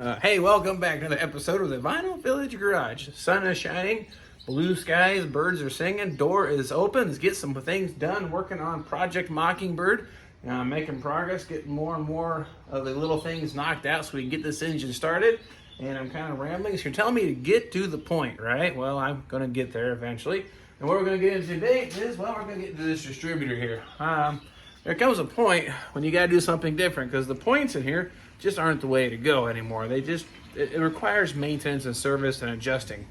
Hey, welcome back to another episode of the Vinyl Village Garage. Sun is shining, blue skies, birds are singing, door is open. Let's get some things done. Working on Project Mockingbird, making progress, getting more and more of the little things knocked out so we can get this engine started. And I'm kind of rambling, so you're telling me to get to the point, right? Well, I'm going to get there eventually. And what we're going to get into today is, well, we're going to get into this distributor here. There comes a point when you got to do something different because the points in here just aren't the way to go anymore. It requires maintenance and service and adjusting.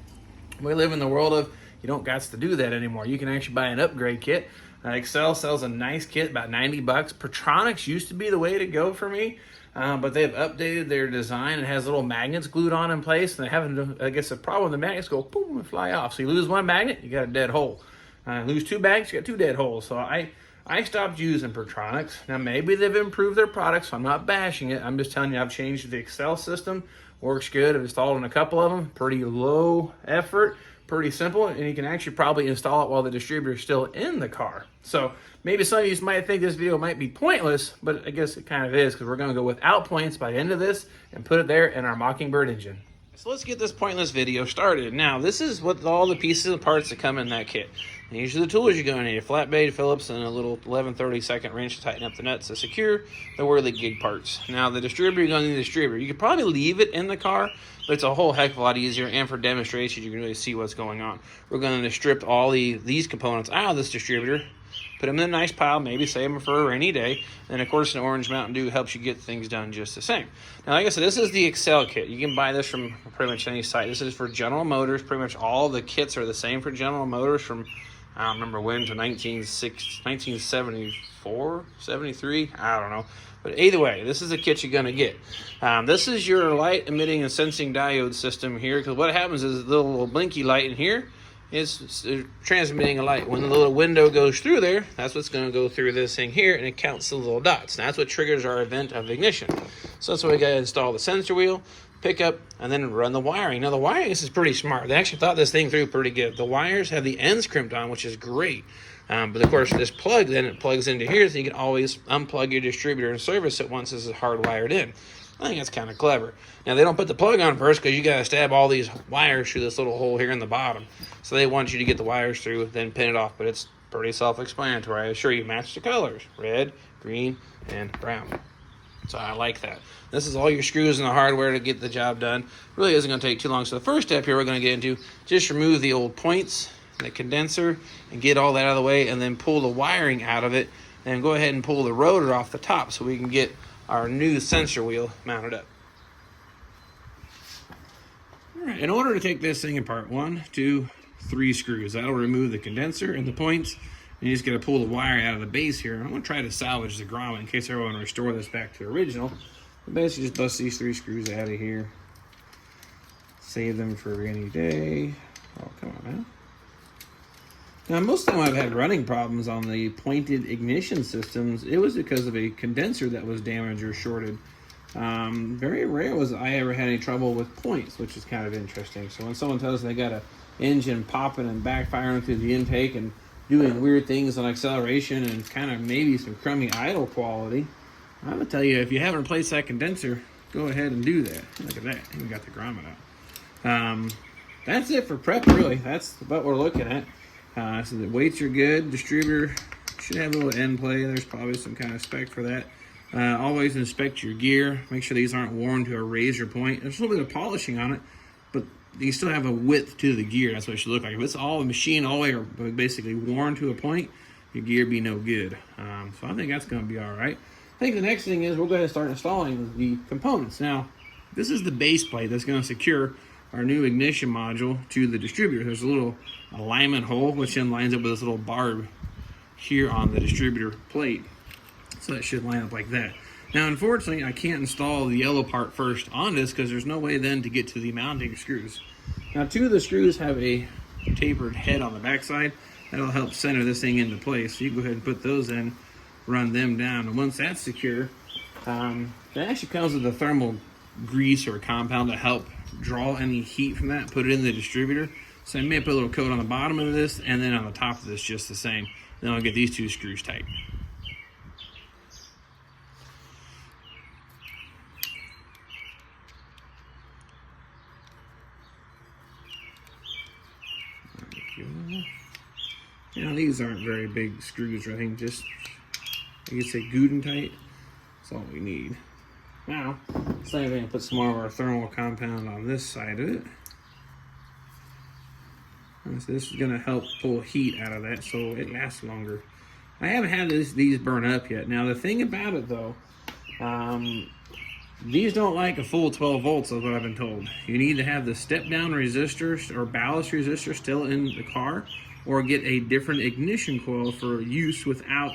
We live in the world of you don't got to do that anymore. You can actually buy an upgrade kit. Excel sells a nice kit, about 90 bucks. Pertronics used to be the way to go for me, but they've updated their design. It has little magnets glued on in place, and they haven't, I guess the problem, the magnets go boom and fly off. So you lose one magnet, you got a dead hole. Lose two magnets, you got two dead holes. So I stopped using Pertronics. Now, maybe they've improved their products, so I'm not bashing it. I'm just telling you I've changed the Excel system. Works good. I've installed in a couple of them. Pretty low effort, pretty simple, and you can actually probably install it while the distributor is still in the car. So maybe some of you might think this video might be pointless, but I guess it kind of is because we're going to go without points by the end of this and put it there in our Mockingbird engine. So let's get this pointless video started. Now, this is what all the pieces and parts that come in that kit. And these are the tools you're going to need: a flat blade, Phillips, and a little 11/32 wrench to tighten up the nuts to secure the whirly gig parts. Now, the distributor, you're going to need a distributor. You could probably leave it in the car, but it's a whole heck of a lot easier. And for demonstration, you can really see what's going on. We're going to strip all these components out of this distributor, put them in a nice pile, maybe save them for a rainy day. And of course, an orange Mountain Dew helps you get things done just the same. Now, like I said, this is the Excel kit. You can buy this from pretty much any site. This is for General Motors. Pretty much all the kits are the same for General Motors from, I don't remember when, to 1974, 73, I don't know. But either way, this is the kit you're going to get. This is your light emitting and sensing diode system here, because what happens is the little blinky light in here is transmitting a light. When the little window goes through there, that's what's going to go through this thing here, and it counts the little dots. And that's what triggers our event of ignition. So that's why we got to install the sensor wheel, pickup, and then run the wiring. Now the wiring, this is pretty smart. They actually thought this thing through pretty good. The wires have the ends crimped on, which is great. But of course, this plug, then it plugs into here, so you can always unplug your distributor and service it once this is hardwired in. I think that's kind of clever. Now, they don't put the plug on first because you got to stab all these wires through this little hole here in the bottom. So they want you to get the wires through, then pin it off. But it's pretty self-explanatory. I assure you, match the colors: red, green, and brown. So I like that. This is all your screws and the hardware to get the job done. Really isn't going to take too long. So the first step here we're going to get into, just remove the old points, the condenser, and get all that out of the way, and then pull the wiring out of it, and go ahead and pull the rotor off the top so we can get our new sensor wheel mounted up. All right, in order to take this thing apart, 1, 2, 3 screws. That'll remove the condenser and the points. And you just got to pull the wire out of the base here. I'm going to try to salvage the grommet in case I want to restore this back to the original. But basically just bust these 3 screws out of here. Save them for a rainy day. Oh, come on, man. Now, most of the time I've had running problems on the pointed ignition systems, it was because of a condenser that was damaged or shorted. Very rare was I ever had any trouble with points, which is kind of interesting. So when someone tells me they got an engine popping and backfiring through the intake and doing weird things on acceleration and kind of maybe some crummy idle quality, I'm going to tell you, if you haven't replaced that condenser, go ahead and do that. Look at that. We got the grommet out. That's it for prep, really. That's what we're looking at. So the weights are good. Distributor should have a little end play. There's probably some kind of spec for that. Always inspect your gear. Make sure these aren't worn to a razor point. There's a little bit of polishing on it, but you still have a width to the gear. That's what it should look like. If it's all machine all the way or basically worn to a point, your gear be no good. So I think that's going to be all right. I think the next thing is we're going to start installing the components. Now, this is the base plate that's going to secure our new ignition module to the distributor. There's a little alignment hole which then lines up with this little barb here on the distributor plate. So that should line up like that. Now, unfortunately, I can't install the yellow part first on this because there's no way then to get to the mounting screws. Now, 2 of the screws have a tapered head on the backside. That'll help center this thing into place. So you go ahead and put those in, run them down. And once that's secure, that actually comes with a thermal grease or compound to help draw any heat from that, put it in the distributor. So I may put a little coat on the bottom of this and then on the top of this just the same. Then I'll get these 2 screws tight. Now these aren't very big screws, I think just, I guess say Guden tight. That's all we need. Now, same thing, put some more of our thermal compound on this side of it. And so this is gonna help pull heat out of that so it lasts longer. I haven't had these burn up yet. Now the thing about it though, these don't like a full 12 volts is what I've been told. You need to have the step down resistor or ballast resistor still in the car, or get a different ignition coil for use without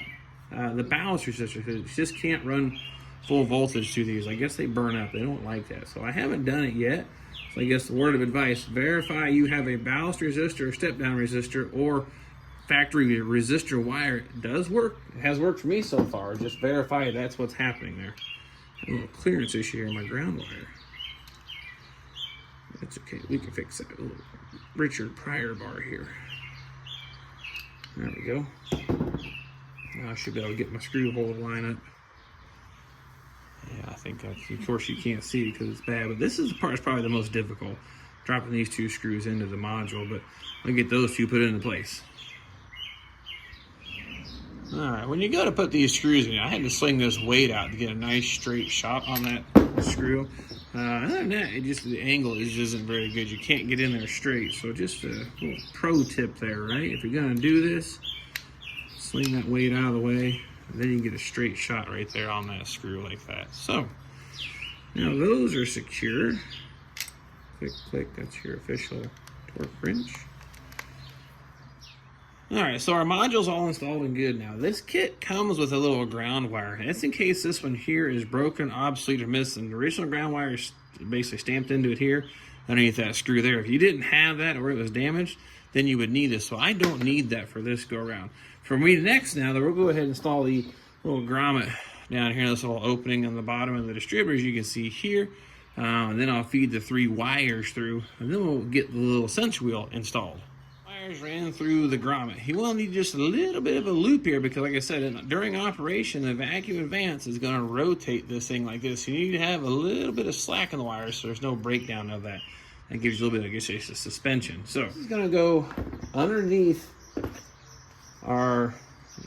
the ballast resistor, because you just can't run full voltage to these. I guess they burn up. They don't like that. So I haven't done it yet. So I guess the word of advice, verify you have a ballast resistor or step down resistor or factory resistor wire. It does work. It has worked for me so far. Just verify that's what's happening there. A little clearance issue here on my ground wire. That's okay. We can fix that. A little Richard Pryor bar here. There we go. Now I should be able to get my screw hole to line up. Yeah, I think that's, of course you can't see because it's bad, but this is the part that's probably the most difficult. Dropping these two screws into the module, but I'll get those two put into place. All right, when you go to put these screws in, I had to sling this weight out to get a nice straight shot on that screw. Other than that, the angle just isn't very good. You can't get in there straight. So just a little pro tip there, right? If you're gonna do this, sling that weight out of the way, and then you get a straight shot right there on that screw like that. So now those are secure. Click, click, that's your official torque wrench. All right, so our module's all installed and good now. This kit comes with a little ground wire. That's in case this one here is broken, obsolete, or missing. The original ground wire is basically stamped into it here, underneath that screw there. If you didn't have that or it was damaged, then you would need this. So I don't need that for this go around. For me next now, we'll go ahead and install the little grommet down here, this little opening on the bottom of the distributor, as you can see here. And then I'll feed the 3 wires through, and then we'll get the little sensor wheel installed. Wires ran through the grommet. You will need just a little bit of a loop here because, like I said, during operation, the vacuum advance is going to rotate this thing like this. You need to have a little bit of slack in the wires so there's no breakdown of that. That gives you a little bit of, I guess, it's a suspension. So this is going to go underneath our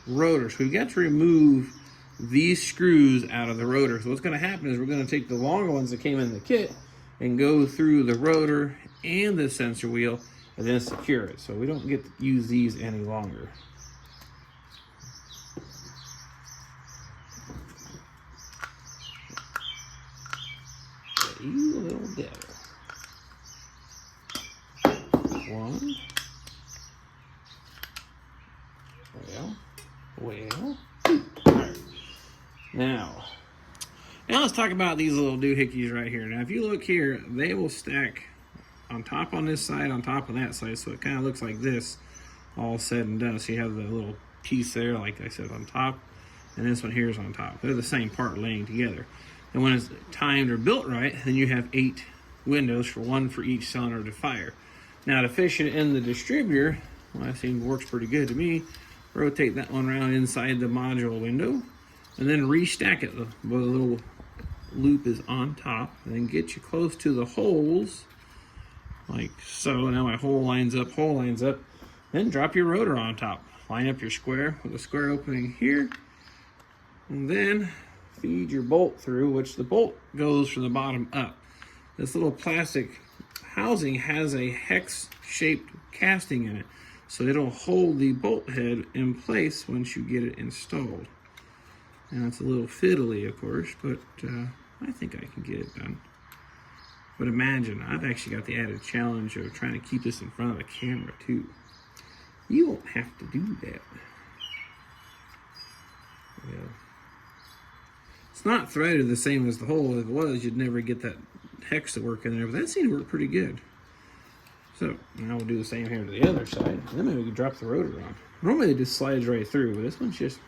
rotor. So we've got to remove these screws out of the rotor. So what's going to happen is we're going to take the longer ones that came in the kit and go through the rotor and the sensor wheel and then secure it. So we don't get to use these any longer. You little devil. One. Well. Now let's talk about these little doohickeys right here. Now, if you look here, they will stack on top on this side, on top of that side, so it kind of looks like this, all said and done. So you have the little piece there, like I said, on top, and this one here is on top. They're the same part laying together. And when it's timed or built right, then you have 8 windows, one for each cylinder to fire. Now, to fish it in the distributor, well, that seems works pretty good to me. Rotate that one around inside the module window, and then restack it. The little loop is on top, and then get you close to the holes, like so. Now my hole lines up, then drop your rotor on top. Line up your square with a square opening here, and then feed your bolt through, which the bolt goes from the bottom up. This little plastic housing has a hex-shaped casting in it, so it'll hold the bolt head in place once you get it installed. And it's a little fiddly, of course, but I think I can get it done. But imagine, I've actually got the added challenge of trying to keep this in front of the camera too. You won't have to do that. Yeah. It's not threaded the same as the hole. If it was, you'd never get that hex to work in there, but that seemed to work pretty good. So now we'll do the same here to the other side. And then maybe we can drop the rotor on. Normally it just slides right through, but this one's just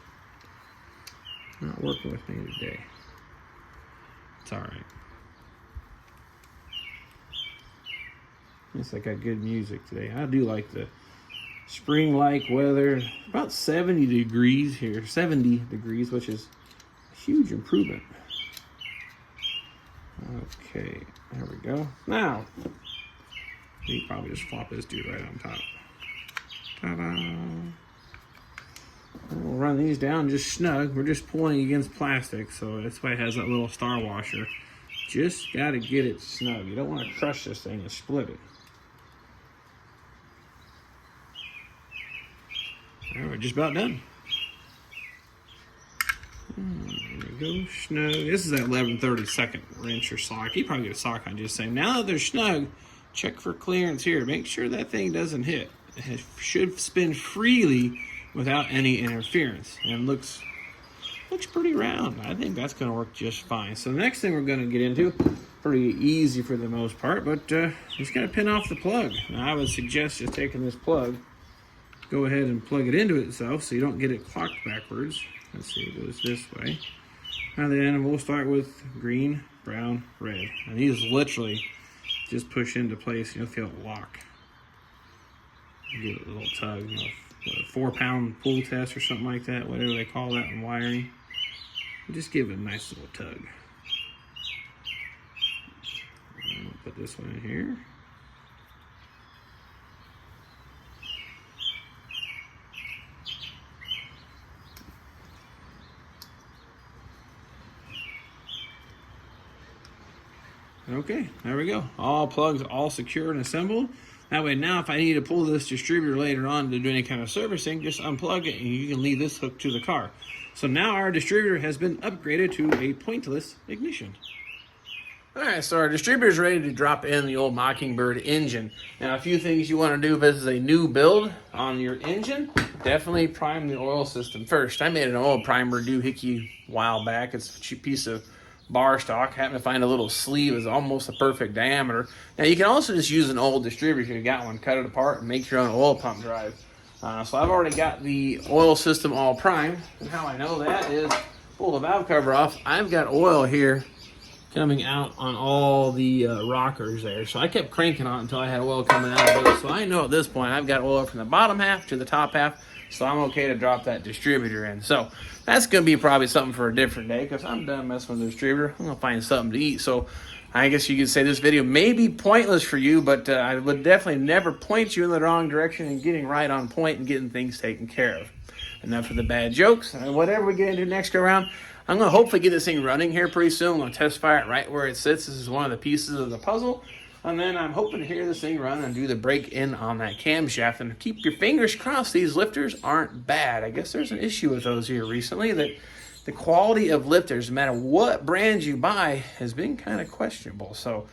not working with me today. It's all right. At least I got good music today. I do like the spring-like weather. About 70 degrees here. 70 degrees, which is a huge improvement. Okay, there we go. Now, you probably just flop this dude right on top. Ta-da. We'll run these down just snug. We're just pulling against plastic, so that's why it has that little star washer. Just got to get it snug. You don't want to crush this thing and split it. All right, we're just about done. There we go, snug. This is that 11/32 wrench or sock. You probably get a sock on, just saying. Now that they're snug, check for clearance here. Make sure that thing doesn't hit. It should spin freely without any interference, and looks pretty round. I think that's going to work just fine. So the next thing we're going to get into, pretty easy for the most part, but just got to pin off the plug. Now I would suggest just taking this plug, go ahead and plug it into itself so you don't get it clocked backwards. Let's see, it goes this way. And then we'll start with green, brown, red. And these literally just push into place. You'll feel it lock. You get a little tug, you know, a 4-pound pull test or something like that, whatever they call that in wiring. Just give it a nice little tug. I'll put this one in here. Okay, there we go. All plugs all secured and assembled. That way now if I need to pull this distributor later on to do any kind of servicing, just unplug it and you can leave this hooked to the car. So now our distributor has been upgraded to a pointless ignition. All right, so our distributor is ready to drop in the old Mockingbird engine. Now, a few things you want to do if this is a new build on your engine, definitely prime the oil system first. I made an oil primer doohickey a while back. It's a cheap piece of bar stock. Happened to find a little sleeve is almost a perfect diameter. Now, you can also just use an old distributor if you got one, cut it apart and make your own oil pump drive. So I've already got the oil system all primed. And how I know that is, pull the valve cover off. I've got oil here coming out on all the rockers there. So I kept cranking on it until I had oil coming out of it. So I know at this point I've got oil from the bottom half to the top half. So I'm okay to drop that distributor in. So that's going to be probably something for a different day because I'm done messing with the distributor. I'm going to find something to eat. So I guess you could say this video may be pointless for you, but I would definitely never point you in the wrong direction and getting right on point and getting things taken care of. Enough of the bad jokes. And whatever we get into next go around, I'm going to hopefully get this thing running here pretty soon. I'm going to test fire it right where it sits. This is one of the pieces of the puzzle. And then I'm hoping to hear this thing run and do the break-in on that camshaft. And keep your fingers crossed, these lifters aren't bad. I guess there's an issue with those here recently, that the quality of lifters, no matter what brand you buy, has been kind of questionable. So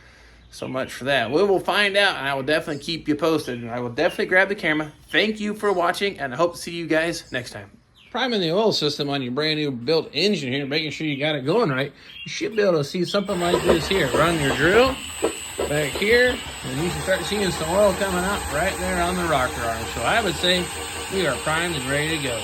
much for that. We will find out, and I will definitely keep you posted. And I will definitely grab the camera. Thank you for watching, and I hope to see you guys next time. Priming the oil system on your brand new built engine here, making sure you got it going right. You should be able to see something like this here. Run your drill back here, and you should start seeing some oil coming out right there on the rocker arm. So I would say we are primed and ready to go.